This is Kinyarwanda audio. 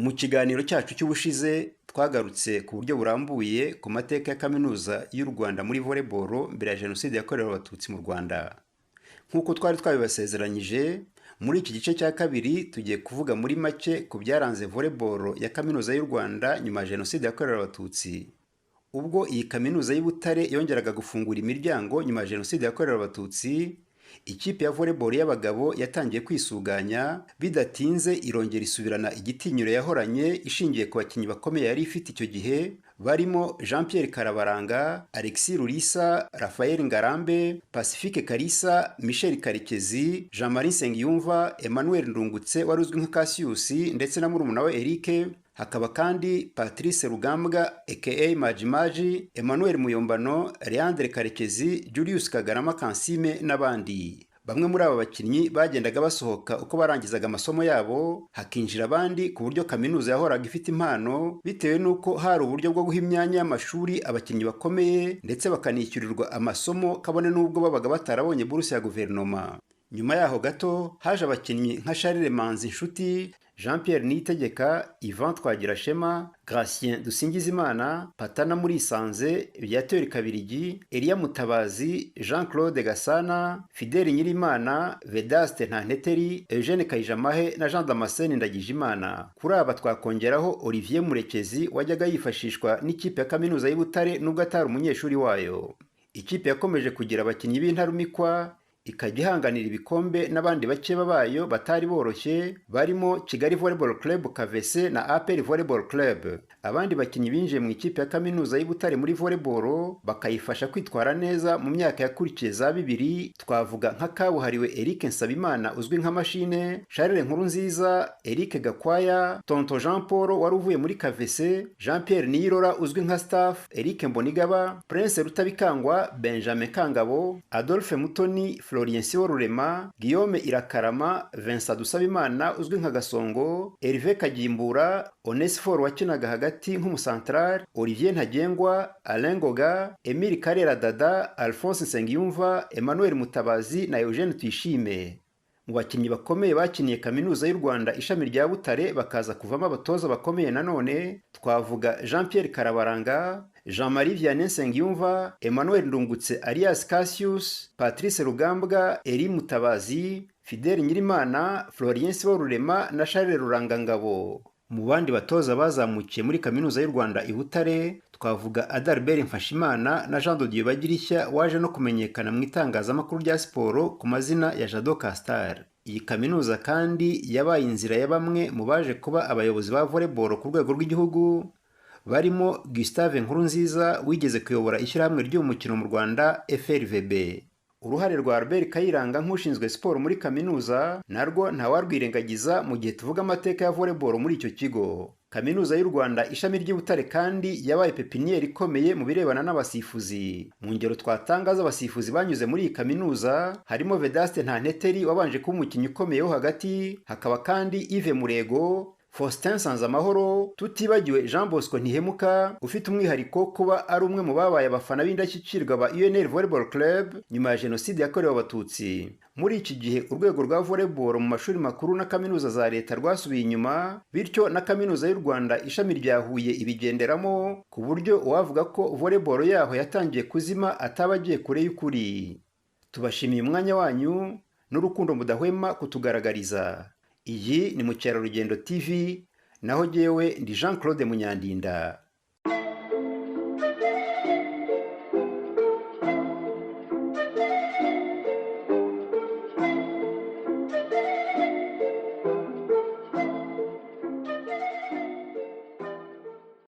Mu kiganiro cyacu cy'ubushize twagarutse ku buryo burambuye ku mateka ya Kaminuza y'u Rwanda muri volleyball mbere ya Jenoside yakorewe Abatutsi mu Rwanda. Nk'uko twari twabibasezeranyije, muri iki gice cya kabiri tugiye kuvuga muri make ku byaranze volleyball ya Kaminuza y'u Rwanda nyuma ya Jenoside yakorewe Abatutsi. Ubwo iyi Kaminuza y'u Butare yongeraga gufungura imiryango nyuma ya Jenoside yakorewe Abatutsi, ikipe ya volleyball y'abagabo yatangiye kwisuganya, bidatinze irongera isubirana igitinyiro yahoranye ishingiye ku bakinnyi bakomeye yari ifite icyo gihe, barimo Jean Pierre Karabaranga, Alexis Rulisa, Raphael Ngarambe, Pacifique Kalisa, Michel Karekezi, Jean-Marie Nsengiyumva, Emmanuel Ndungutse wari uzwi nka Cassius ndetse na murumuna we Eric. Hakaba kandi Patrice Rugambwa aka Majimaji, Emmanuel Muyombano, Leandre Karekezi, Julius Kagarama Kansime n'abandi. Bamwe muri aba bakinnyi bagendaga basohoka uko barangizaga amasomo yabo, hakinjira abandi ku buryo kaminuza yahoraga ifite impano, bitewe n'uko hari uburyo bwo guha imyanya y'amashuri abakinnyi bakomeye ndetse bakanishyurirwa amasomo kabone n'ubwo babaga batarabonye buruse ya guverinoma. Nyuma yaho gato haje abakinnyi nka Charles Manzi Nshuti, Jean Pierre Niyitegeka, Ivan Twagirashema, Gratien Dusingizimana, Patana Murisanze, Viateur Kabirigi, Elia Mutabazi, Jean Claude Gasana, Fidèle Nyirimana, Vedaste Ntanteteri, Eugène Kayijamahe na Jean Damascene Ndagijimana. Kuri aba twakongeraho Olivier Murekezi wajyaga yifashishwa n'ikipe ya Kaminuza y'u Butare nubwo atari umunyeshuri wayo. Ikipe yakomeje kugira abakinnyi b'intarumikwa, ikajya ihanganira ibikombe n'abandi bakeba bayo batari boroshye, barimo Kigali Volleyball Club Kavese na APR Volleyball Club. Abandi bakinnyi binjiye mu ikipe ya Kaminuza y'u Butare muri volleyball bakayifasha kwitwara neza mu myaka yakurikiye za 2000, twavuga nka kabuhariwe Eric Nsabimana uzwi nka Machine, Charles Nkurunziza, Eric Gakwaya, Tonto Jean Paul wari uvuye muri Kavese, Jean Pierre Niyirora uzwi nka Staff, Eric Mbonigaba, Prince Rutabikangwa, Benjamin Kangabo, Adolphe Mutoni, Florien Siworurema, Guillaume Irakarama, Vincent Dusabimana uzwi nka Gasongo, Hervé Kagimbura, Onesphore wakinaga hagati nk'umusantrale, Olivier Ntagengwa, Alain Ngoga, Emile Karera Dada, Alphonse Nsengiyumva, Emmanuel Mutabazi na Eugène Tuyishime. Mu bakinnyi bakomeye bakiniye Kaminuza y'u Rwanda ishami rya Butare bakaza kuvamo abatoza bakomeye nanone, twavuga Jean Pierre Karabaranga, Jean-Marie Vianney Nsengiyumva, Emmanuel Ndungutse alias Cassius, Patrice Rugambwa, Eri Mutabazi, Fidèle Nyirimana, Florien Siworurema na Charles Rurangangabo. Mu bandi batoza bazamukiye muri Kaminuza y'u Rwanda i Butare, twavuga Adalbert Mfashimana na Jean de Dieu Bagirishya waje no kumenyekana mu itangazamakuru rya siporo ku mazina ya Jado Castar. Iyi kaminuza kandi yabaye inzira ya bamwe mu baje kuba abayobozi ba volleyball ku rwego rw'igihugu, barimo Gustave Nkurunziza wigeze kuyobora ishyirahamwe ry'umukino mu Rwanda FRVB. Uruhare rwa Albert Kayiranga nk'ushinzwe siporo muri kaminuza narwo ntawarwirengagiza mu gihe tuvuga amateka ya volleyball muri icyo kigo. Kaminuza y'u Rwanda ishami ry'i Butare kandi yabaye pepiniere ikomeye mu birebana n'abasifuzi. Mu ngero twatangaza abasifuzi banyuze muri iyi kaminuza harimo Vedaste Ntanteteri wabanje kuba umukinnyi ukomeye wo hagati, hakaba kandi Yves Murego, Faustin Sanzamahoro, tutibagiwe Jean Bosco Ntihemuka ufite umwihariko kuba ari umwe mu babaye abafana b'indashyikirwa ba UNL Volleyball Club nyuma ya Jenoside yakorewe Abatutsi. Muri iki gihe urwego rwa volleyball mu mashuri makuru na kaminuza za leta rwasubiye inyuma, bityo na Kaminuza y'u Rwanda ishami rya Huye ibigenderamo, ku buryo uwavuga ko volleyball yaho yatangiye kuzima ataba agiye kure y'ukuri. Tubashimiye umwanya wanyu n'urukundo mudahwema kutugaragariza. Iyi ni Mukerarugendo TV, naho jyewe ndi Jean Claude Munyandinda.